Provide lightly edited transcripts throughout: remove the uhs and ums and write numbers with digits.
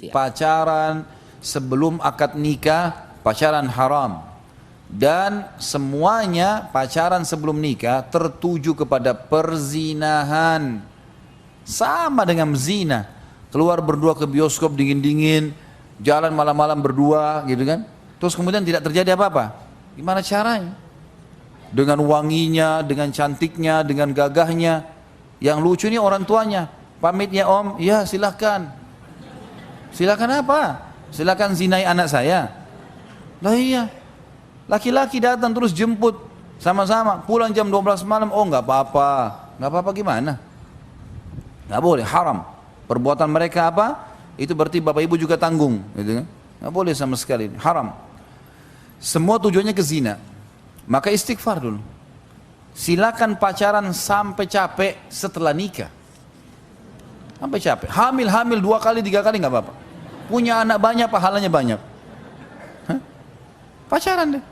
pacaran sebelum akad nikah, pacaran haram. Dan semuanya pacaran sebelum nikah tertuju kepada perzinahan. Sama dengan zina. Keluar berdua ke bioskop dingin-dingin, jalan malam-malam berdua gitu kan. Terus kemudian tidak terjadi apa-apa. Gimana caranya? Dengan wanginya, dengan cantiknya, dengan gagahnya. Yang lucu ini orang tuanya. Pamit ya om, ya silahkan. Silahkan apa? Silahkan zinai anak saya. Lah iya. Laki-laki datang terus jemput sama-sama, pulang jam 12 malam, oh nggak apa-apa. Nggak apa-apa gimana? Nggak boleh, haram. Perbuatan mereka apa? Itu berarti bapak ibu juga tanggung, gitu kan? Nggak boleh sama sekali, haram. Semua tujuannya ke zina. Maka istighfar dulu. Silakan pacaran sampai capek setelah nikah. Sampai capek. Hamil 2 kali 3 kali nggak apa-apa. Punya anak banyak, pahalanya banyak. Hah? Pacaran deh.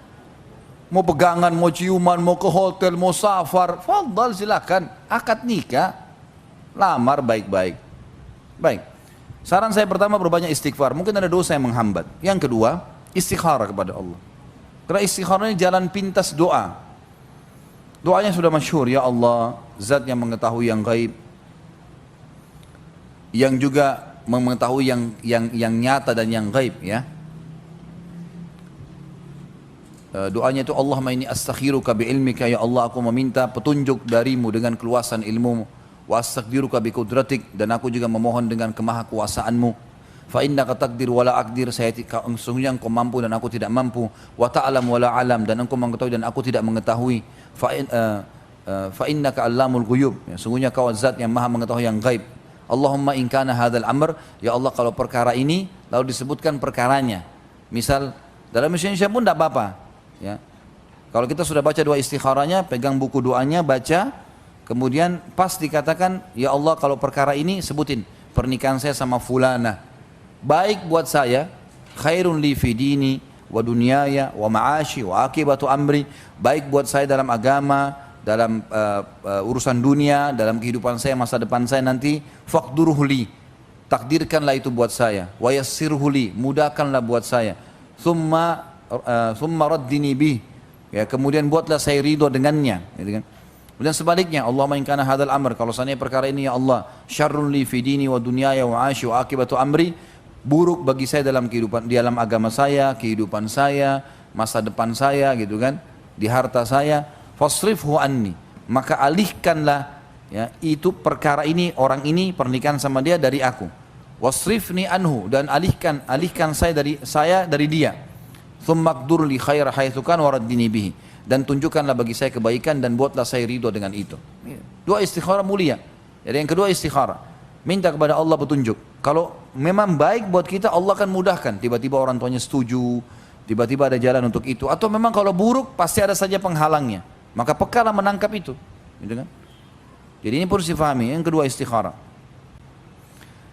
Mau pegangan, mau ciuman, mau ke hotel, mau safar, fadal silakan. Akad nikah, lamar baik-baik. Baik. Saran saya pertama berbanyak istighfar. Mungkin ada dosa yang menghambat. Yang kedua, istikharah kepada Allah. Karena istikharah ini jalan pintas doa. Doanya sudah masyhur, ya Allah, Zat yang mengetahui yang gaib, yang juga mengetahui yang nyata dan yang gaib, ya. Doanya itu Allahumma inni astakhiruka bi'ilmika, ya Allah aku meminta petunjuk darimu dengan keluasan ilmumu, wa astaqdiruka biqudratik, dan aku juga memohon dengan kemahakuasaanmu. Fa innaka taqdir wa la aqdir, sesungguhnya engkau mampu dan aku tidak mampu. Wa ta'lam wa la alam, dan engkau mengetahui dan aku tidak mengetahui. Fa innaka allamul ghuyub, ya, sungguhnya kau zat yang maha mengetahui yang gaib. Allahumma in kana hadzal amr, ya Allah kalau perkara ini, lalu disebutkan perkaranya. Misal dalam Indonesia pun tidak apa-apa, ya. Kalau kita sudah baca doa istikharanya, pegang buku doanya, baca, kemudian pas dikatakan, ya Allah kalau perkara ini sebutin pernikahan saya sama fulana, baik buat saya, khairun li fi dini wa dunyaya wa ma'ashi wa akibatu amri, baik buat saya dalam agama, dalam urusan dunia, dalam kehidupan saya, masa depan saya nanti, faqdurhu li, takdirkanlah itu buat saya, wa yassirhu li, mudahkanlah buat saya, thumma raddini bih, ya, kemudian buatlah saya ridho dengannya, gitu kan. Kemudian sebaliknya, Allahumma in kana hadzal amr, kalau seandainya perkara ini ya Allah, syarrun li fi dini wa dunyaya wa ma'ashi wa akibatu amri, buruk bagi saya dalam kehidupan, di dalam agama saya, kehidupan saya, masa depan saya, gitu kan, di harta saya, fasrifhu anni, maka alihkanlah, ya, itu perkara ini, orang ini, pernikahan sama dia dari aku. Wasrifni anhu, dan alihkan saya dari dia. Thumma qdur li khaira haitsu kan waraddini bihi, dan tunjukkanlah bagi saya kebaikan dan buatlah saya ridho dengan itu. Dua istikharah mulia. Jadi yang kedua istikharah, minta kepada Allah petunjuk. Kalau memang baik buat kita, Allah akan mudahkan. Tiba-tiba orang tuanya setuju, tiba-tiba ada jalan untuk itu. Atau memang kalau buruk, pasti ada saja penghalangnya. Maka pekalah menangkap itu, gitu kan? Jadi ini perlu difahami. Yang kedua istikharah.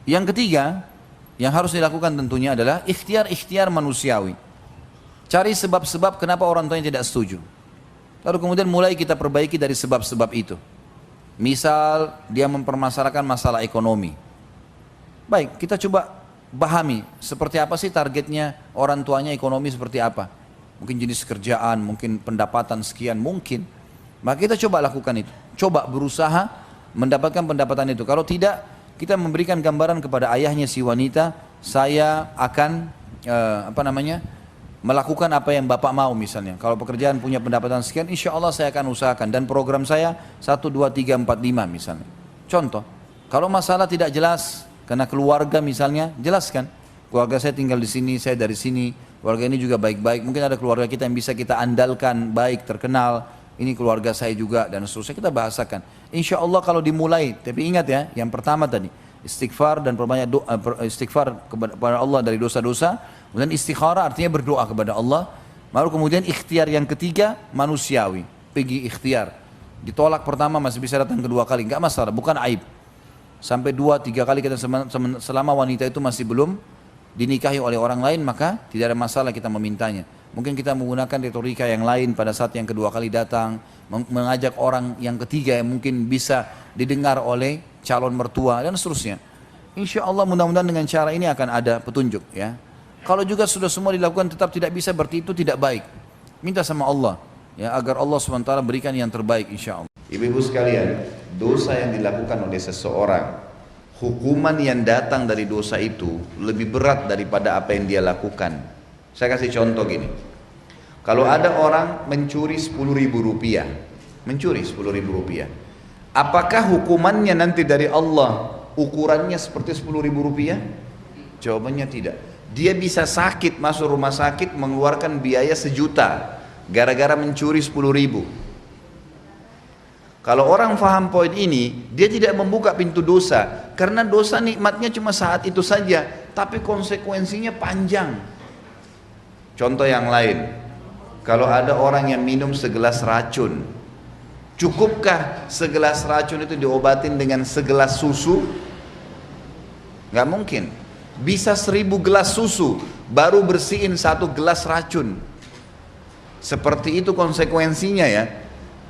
Yang ketiga, yang harus dilakukan tentunya adalah ikhtiar manusiawi. Cari sebab-sebab kenapa orang tuanya tidak setuju. Lalu kemudian mulai kita perbaiki dari sebab-sebab itu. Misal dia mempermasalahkan masalah ekonomi. Baik, kita coba pahami seperti apa sih targetnya orang tuanya, ekonomi seperti apa. Mungkin jenis kerjaan, mungkin pendapatan sekian, mungkin. Maka kita coba lakukan itu. Coba berusaha mendapatkan pendapatan itu. Kalau tidak, kita memberikan gambaran kepada ayahnya si wanita, saya akan melakukan apa yang bapak mau misalnya. Kalau pekerjaan punya pendapatan sekian, insya Allah saya akan usahakan. Dan program saya 1, 2, 3, 4, 5 misalnya. Contoh, kalau masalah tidak jelas, karena keluarga misalnya, jelaskan. Keluarga saya tinggal di sini, saya dari sini. Keluarga ini juga baik-baik. Mungkin ada keluarga kita yang bisa kita andalkan, baik, terkenal. Ini keluarga saya juga, dan seterusnya kita bahasakan. Insya Allah kalau dimulai, tapi ingat ya, yang pertama tadi, istighfar dan perbanyak doa, istighfar kepada Allah dari dosa-dosa. Kemudian istikharah artinya berdoa kepada Allah. Baru kemudian ikhtiar yang ketiga manusiawi, pergi ikhtiar. Ditolak pertama masih bisa datang kedua kali, enggak masalah, bukan aib. Sampai 2, 3 kali kita selama wanita itu masih belum dinikahi oleh orang lain, maka tidak ada masalah kita memintanya. Mungkin kita menggunakan retorika yang lain pada saat yang kedua kali datang, mengajak orang yang ketiga yang mungkin bisa didengar oleh calon mertua dan seterusnya. Insya Allah mudah-mudahan dengan cara ini akan ada petunjuk ya. Kalau juga sudah semua dilakukan tetap tidak bisa, berarti itu tidak baik. Minta sama Allah ya, agar Allah SWT berikan yang terbaik insya Allah. Ibu-ibu sekalian, dosa yang dilakukan oleh seseorang, hukuman yang datang dari dosa itu lebih berat daripada apa yang dia lakukan. Saya kasih contoh gini. Kalau ada orang mencuri 10.000 rupiah, rupiah, apakah hukumannya nanti dari Allah ukurannya seperti 10.000 rupiah? Jawabannya tidak. Dia bisa sakit, masuk rumah sakit, mengeluarkan biaya 1 juta gara-gara mencuri 10.000. Kalau orang faham poin ini, dia tidak membuka pintu dosa, karena dosa nikmatnya cuma saat itu saja, tapi konsekuensinya panjang. Contoh yang lain, kalau ada orang yang minum segelas racun, cukupkah segelas racun itu diobatin dengan segelas susu? Gak mungkin. Bisa 1000 gelas susu baru bersihin 1 gelas racun. Seperti itu konsekuensinya ya.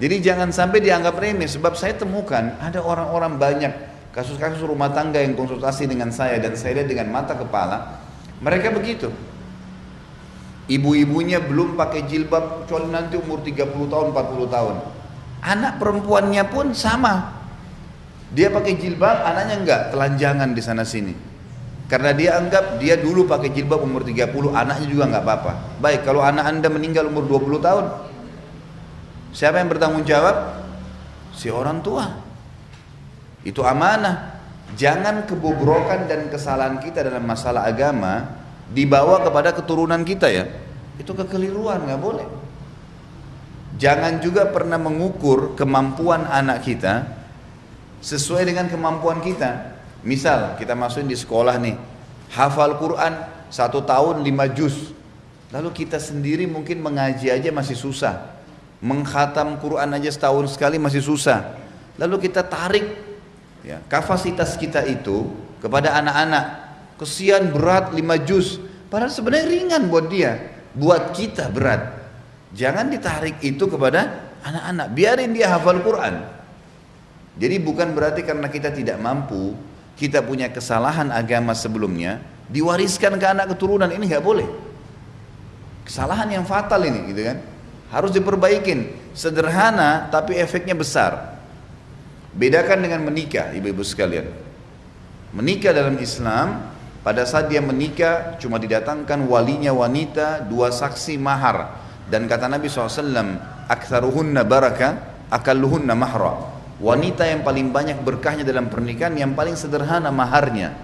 Jadi jangan sampai dianggap remeh, sebab saya temukan ada orang-orang banyak kasus-kasus rumah tangga yang konsultasi dengan saya, dan saya lihat dengan mata kepala mereka begitu. Ibu-ibunya belum pakai jilbab kecuali nanti umur 30 tahun 40 tahun. Anak perempuannya pun sama, dia pakai jilbab, anaknya enggak, telanjangan di sana sini. Karena dia anggap dia dulu pakai jilbab umur 30, anaknya juga nggak apa-apa. Baik, kalau anak anda meninggal umur 20 tahun, siapa yang bertanggung jawab? Si orang tua. Itu amanah. Jangan kebobrokan dan kesalahan kita dalam masalah agama dibawa kepada keturunan kita ya. Itu kekeliruan, nggak boleh. Jangan juga pernah mengukur kemampuan anak kita sesuai dengan kemampuan kita. Misal kita masukin di sekolah nih, hafal Quran 1 tahun 5 juz, lalu kita sendiri mungkin mengaji aja masih susah, mengkhatam Quran aja setahun sekali masih susah, lalu kita tarik ya, kapasitas kita itu kepada anak-anak, kesian berat 5 juz, padahal sebenarnya ringan buat dia, buat kita berat. Jangan ditarik itu kepada anak-anak, biarin dia hafal Quran. Jadi bukan berarti karena kita tidak mampu, kita punya kesalahan agama sebelumnya, diwariskan ke anak keturunan, ini nggak boleh. Kesalahan yang fatal ini, gitu kan? Harus diperbaikin. Sederhana tapi efeknya besar. Bedakan dengan menikah, ibu-ibu sekalian. Menikah dalam Islam, pada saat dia menikah cuma didatangkan walinya wanita, 2 saksi mahar. Dan kata Nabi SAW, aktsaruhunna baraka, akalluhunna mahra. Wanita yang paling banyak berkahnya dalam pernikahan yang paling sederhana maharnya.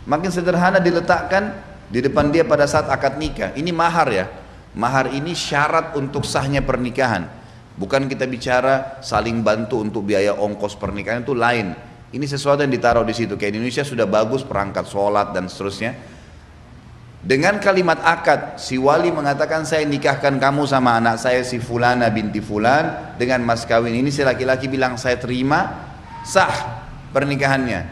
Makin sederhana diletakkan di depan dia pada saat akad nikah. Ini mahar ya. Mahar ini syarat untuk sahnya pernikahan. Bukan kita bicara saling bantu untuk biaya ongkos pernikahan, itu lain. Ini sesuatu yang ditaruh di situ. Kayak Indonesia sudah bagus perangkat sholat dan seterusnya. Dengan kalimat akad, si wali mengatakan saya nikahkan kamu sama anak saya si fulana binti fulan dengan mas kawin ini, si laki-laki bilang saya terima, sah pernikahannya.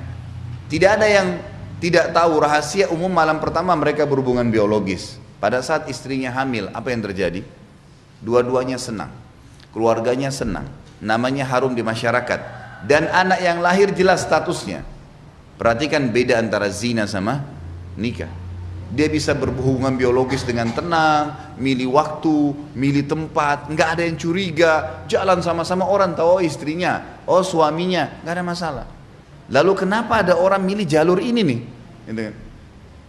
Tidak ada yang tidak tahu rahasia umum malam pertama mereka berhubungan biologis. Pada saat istrinya hamil, apa yang terjadi? Dua-duanya senang, keluarganya senang, namanya harum di masyarakat, dan anak yang lahir jelas statusnya. Perhatikan beda antara zina sama nikah. Dia bisa berhubungan biologis dengan tenang, milih waktu, milih tempat, nggak ada yang curiga, jalan sama-sama orang tahu oh istrinya, oh suaminya, nggak ada masalah. Lalu kenapa ada orang milih jalur ini nih?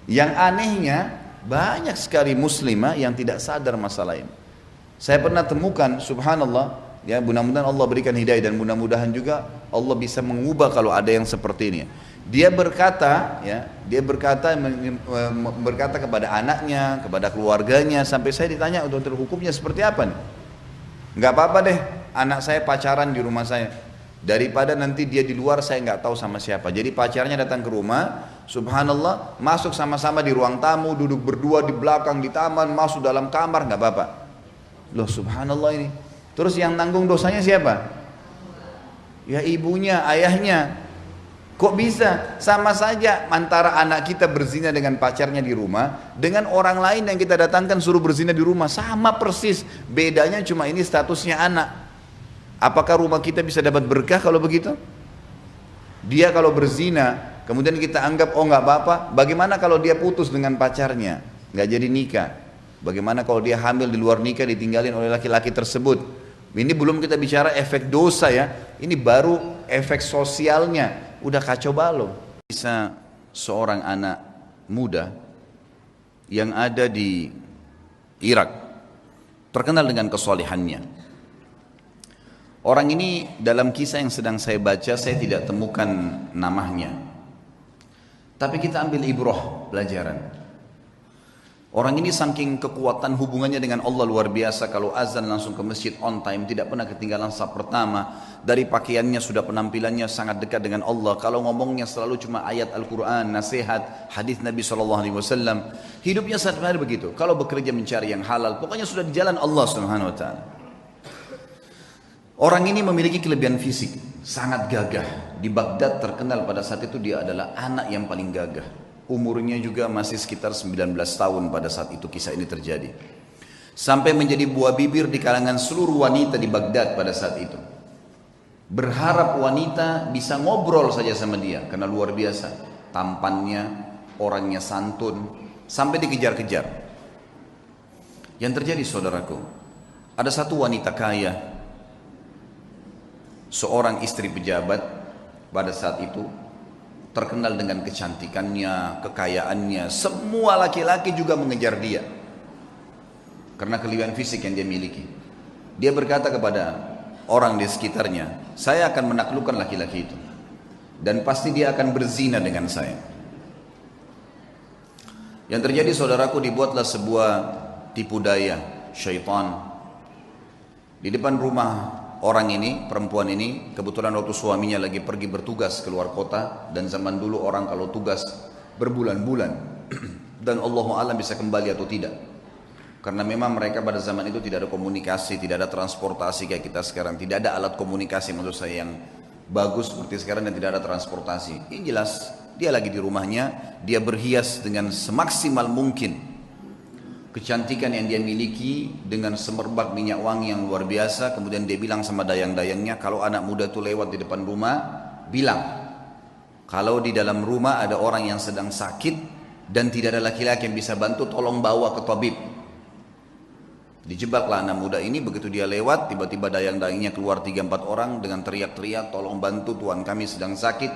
Yang anehnya banyak sekali muslimah yang tidak sadar masalah ini. Saya pernah temukan, subhanallah, ya mudah-mudahan Allah berikan hidayah dan mudah-mudahan juga Allah bisa mengubah kalau ada yang seperti ini. Dia berkata, ya, berkata kepada anaknya, kepada keluarganya, sampai saya ditanya untuk hukumnya seperti apa nih? Nggak apa-apa deh, anak saya pacaran di rumah saya, daripada nanti dia di luar saya nggak tahu sama siapa. Jadi pacarnya datang ke rumah, subhanallah, masuk sama-sama di ruang tamu, duduk berdua di belakang di taman, masuk dalam kamar, nggak apa-apa. Loh subhanallah ini. Terus yang tanggung dosanya siapa? Ya ibunya, ayahnya. Kok bisa? Sama saja antara anak kita berzina dengan pacarnya di rumah dengan orang lain yang kita datangkan suruh berzina di rumah, sama persis. Bedanya cuma ini statusnya anak. Apakah rumah kita bisa dapat berkah kalau begitu? Dia kalau berzina kemudian kita anggap oh nggak apa-apa. Bagaimana kalau dia putus dengan pacarnya, nggak jadi nikah? Bagaimana kalau dia hamil di luar nikah ditinggalin oleh laki-laki tersebut? Ini belum kita bicara efek dosa ya, ini baru efek sosialnya, udah kacau balau. Bisa seorang anak muda yang ada di Irak, terkenal dengan kesolehannya. Orang ini dalam kisah yang sedang saya baca, saya tidak temukan namanya. Tapi kita ambil ibrah, pelajaran. Orang ini saking kekuatan hubungannya dengan Allah luar biasa. Kalau azan langsung ke masjid on time, tidak pernah ketinggalan saf pertama. Dari pakaiannya sudah penampilannya sangat dekat dengan Allah. Kalau ngomongnya selalu cuma ayat Al-Quran, nasihat, hadis Nabi SAW. Hidupnya sehari-hari begitu. Kalau bekerja mencari yang halal, pokoknya sudah di jalan Allah Subhanahu Wa Taala. Orang ini memiliki kelebihan fisik, sangat gagah. Di Baghdad terkenal pada saat itu dia adalah anak yang paling gagah. Umurnya juga masih sekitar 19 tahun pada saat itu kisah ini terjadi. Sampai menjadi buah bibir di kalangan seluruh wanita di Baghdad pada saat itu. Berharap wanita bisa ngobrol saja sama dia karena luar biasa. Tampannya, orangnya santun, sampai dikejar-kejar. Yang terjadi saudaraku, ada satu wanita kaya, seorang istri pejabat pada saat itu, terkenal dengan kecantikannya, kekayaannya. Semua laki-laki juga mengejar dia karena kelebihan fisik yang dia miliki. Dia berkata kepada orang di sekitarnya, saya akan menaklukkan laki-laki itu dan pasti dia akan berzina dengan saya. Yang terjadi saudaraku, dibuatlah sebuah tipu daya syaitan di depan rumah orang ini, perempuan ini. Kebetulan waktu suaminya lagi pergi bertugas keluar kota, dan zaman dulu orang kalau tugas berbulan-bulan dan Allahu a'lam bisa kembali atau tidak, karena memang mereka pada zaman itu tidak ada komunikasi, tidak ada transportasi kayak kita sekarang, tidak ada alat komunikasi maksud saya yang bagus seperti sekarang, dan tidak ada transportasi. Ini jelas dia lagi di rumahnya, dia berhias dengan semaksimal mungkin. Kecantikan yang dia miliki dengan semerbak minyak wangi yang luar biasa. Kemudian dia bilang sama dayang-dayangnya, kalau anak muda itu lewat di depan rumah, bilang kalau di dalam rumah ada orang yang sedang sakit dan tidak ada laki-laki yang bisa bantu, tolong bawa ke tabib. Dijebaklah anak muda ini. Begitu dia lewat, tiba-tiba dayang-dayangnya keluar 3-4 orang dengan teriak-teriak, tolong bantu, tuan kami sedang sakit.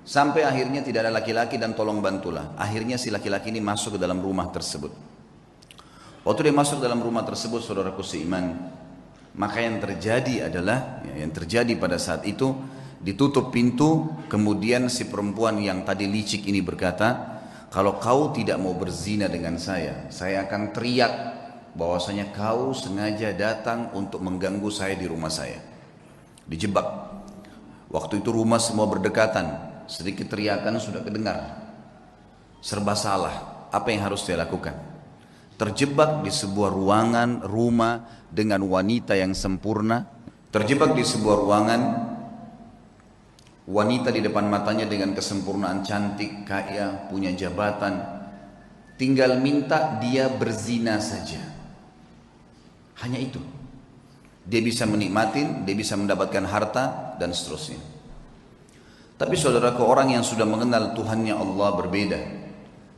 Sampai akhirnya tidak ada laki-laki dan tolong bantulah. Akhirnya si laki-laki ini masuk ke dalam rumah tersebut. Waktu dia masuk dalam rumah tersebut, saudaraku seiman, maka yang terjadi adalah, yang terjadi pada saat itu, ditutup pintu. Kemudian si perempuan yang tadi licik ini berkata, kalau kau tidak mau berzina dengan saya akan teriak bahwasanya kau sengaja datang untuk mengganggu saya di rumah saya. Dijebak. Waktu itu rumah semua berdekatan, sedikit teriakan sudah kedengar. Serba salah, apa yang harus dia lakukan? Terjebak di sebuah ruangan rumah dengan wanita yang sempurna. Terjebak di sebuah ruangan, wanita di depan matanya dengan kesempurnaan, cantik, kaya, punya jabatan. Tinggal minta dia berzina saja. Hanya itu. Dia bisa menikmatin, dia bisa mendapatkan harta dan seterusnya. Tapi saudaraku, orang yang sudah mengenal Tuhannya Allah berbeda.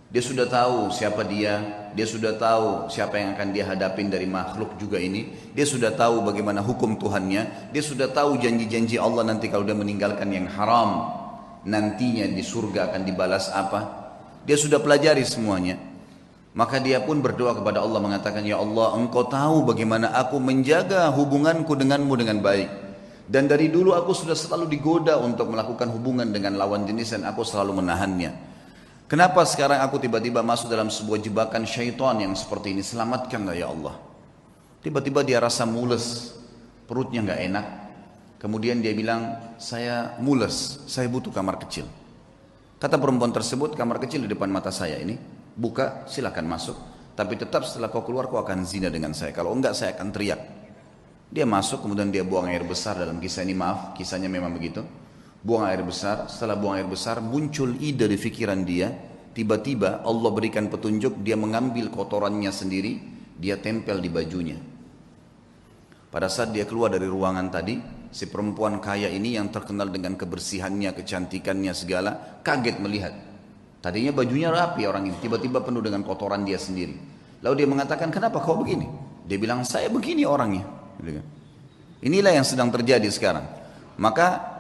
Dia sudah tahu siapa dia sudah tahu siapa yang akan dia hadapin dari makhluk juga ini. Dia sudah tahu bagaimana hukum Tuhannya. Dia sudah tahu janji-janji Allah nanti kalau dia meninggalkan yang haram, nantinya di surga akan dibalas apa. Dia sudah pelajari semuanya. Maka dia pun berdoa kepada Allah mengatakan, ya Allah, engkau tahu bagaimana aku menjaga hubunganku denganmu dengan baik. Dan dari dulu aku sudah selalu digoda untuk melakukan hubungan dengan lawan jenis dan aku selalu menahannya. Kenapa sekarang aku tiba-tiba masuk dalam sebuah jebakan syaitan yang seperti ini? Selamatkanlah ya Allah. Tiba-tiba dia rasa mules, perutnya nggak enak. Kemudian dia bilang, saya mules, saya butuh kamar kecil. Kata perempuan tersebut, kamar kecil di depan mata saya ini, buka, silakan masuk. Tapi tetap setelah kau keluar, kau akan zina dengan saya. Kalau enggak, saya akan teriak. Dia masuk, kemudian dia buang air besar. Dalam kisah ini, maaf, kisahnya memang begitu. Buang air besar. Setelah buang air besar, muncul ide di pikiran dia. Tiba-tiba Allah berikan petunjuk, dia mengambil kotorannya sendiri, dia tempel di bajunya. Pada saat dia keluar dari ruangan tadi, si perempuan kaya ini yang terkenal dengan kebersihannya, kecantikannya segala, kaget melihat. Tadinya bajunya rapi orang ini, tiba-tiba penuh dengan kotoran dia sendiri. Lalu dia mengatakan, kenapa kau begini? Dia bilang, saya begini orangnya. Inilah yang sedang terjadi sekarang. Maka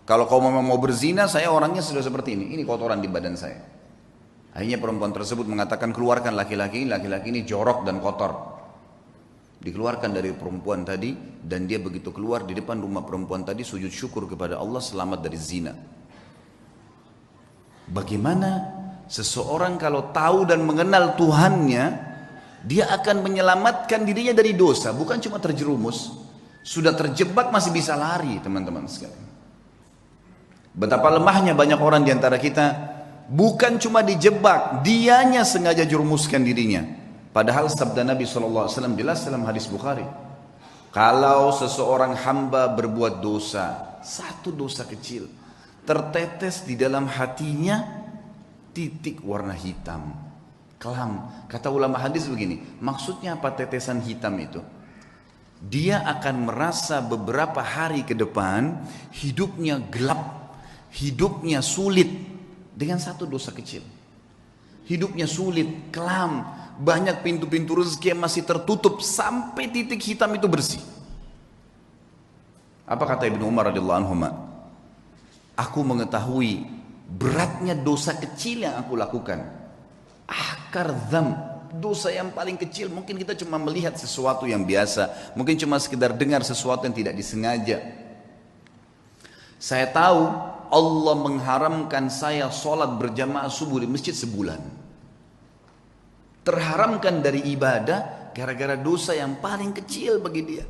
kalau kau memang mau berzina, saya orangnya sudah seperti ini kotoran di badan saya. Akhirnya perempuan tersebut mengatakan, keluarkan laki-laki ini jorok dan kotor. Dikeluarkan dari perempuan tadi, dan dia begitu keluar di depan rumah perempuan tadi sujud syukur kepada Allah selamat dari zina. Bagaimana seseorang kalau tahu dan mengenal Tuhannya, dia akan menyelamatkan dirinya dari dosa, bukan cuma terjerumus, sudah terjebak masih bisa lari, teman-teman sekalian. Betapa lemahnya banyak orang di antara kita, bukan cuma dijebak, dianya sengaja jerumuskan dirinya. Padahal sabda Nabi SAW jelas dalam hadis Bukhari. Kalau seseorang hamba berbuat dosa, satu dosa kecil, tertetes di dalam hatinya titik warna hitam, kelam. Kata ulama hadis begini, maksudnya apa tetesan hitam itu? Dia akan merasa beberapa hari ke depan hidupnya gelap, hidupnya sulit dengan satu dosa kecil. Hidupnya sulit, kelam, banyak pintu-pintu rezeki yang masih tertutup sampai titik hitam itu bersih. Apa kata Ibnu Umar radhiyallahu anhu? Aku mengetahui beratnya dosa kecil yang aku lakukan. Akar dzam, dosa yang paling kecil, mungkin kita cuma melihat sesuatu yang biasa, mungkin cuma sekedar dengar sesuatu yang tidak disengaja. Saya tahu Allah mengharamkan saya sholat berjamaah subuh di masjid sebulan. Terharamkan dari ibadah gara-gara dosa yang paling kecil bagi dia.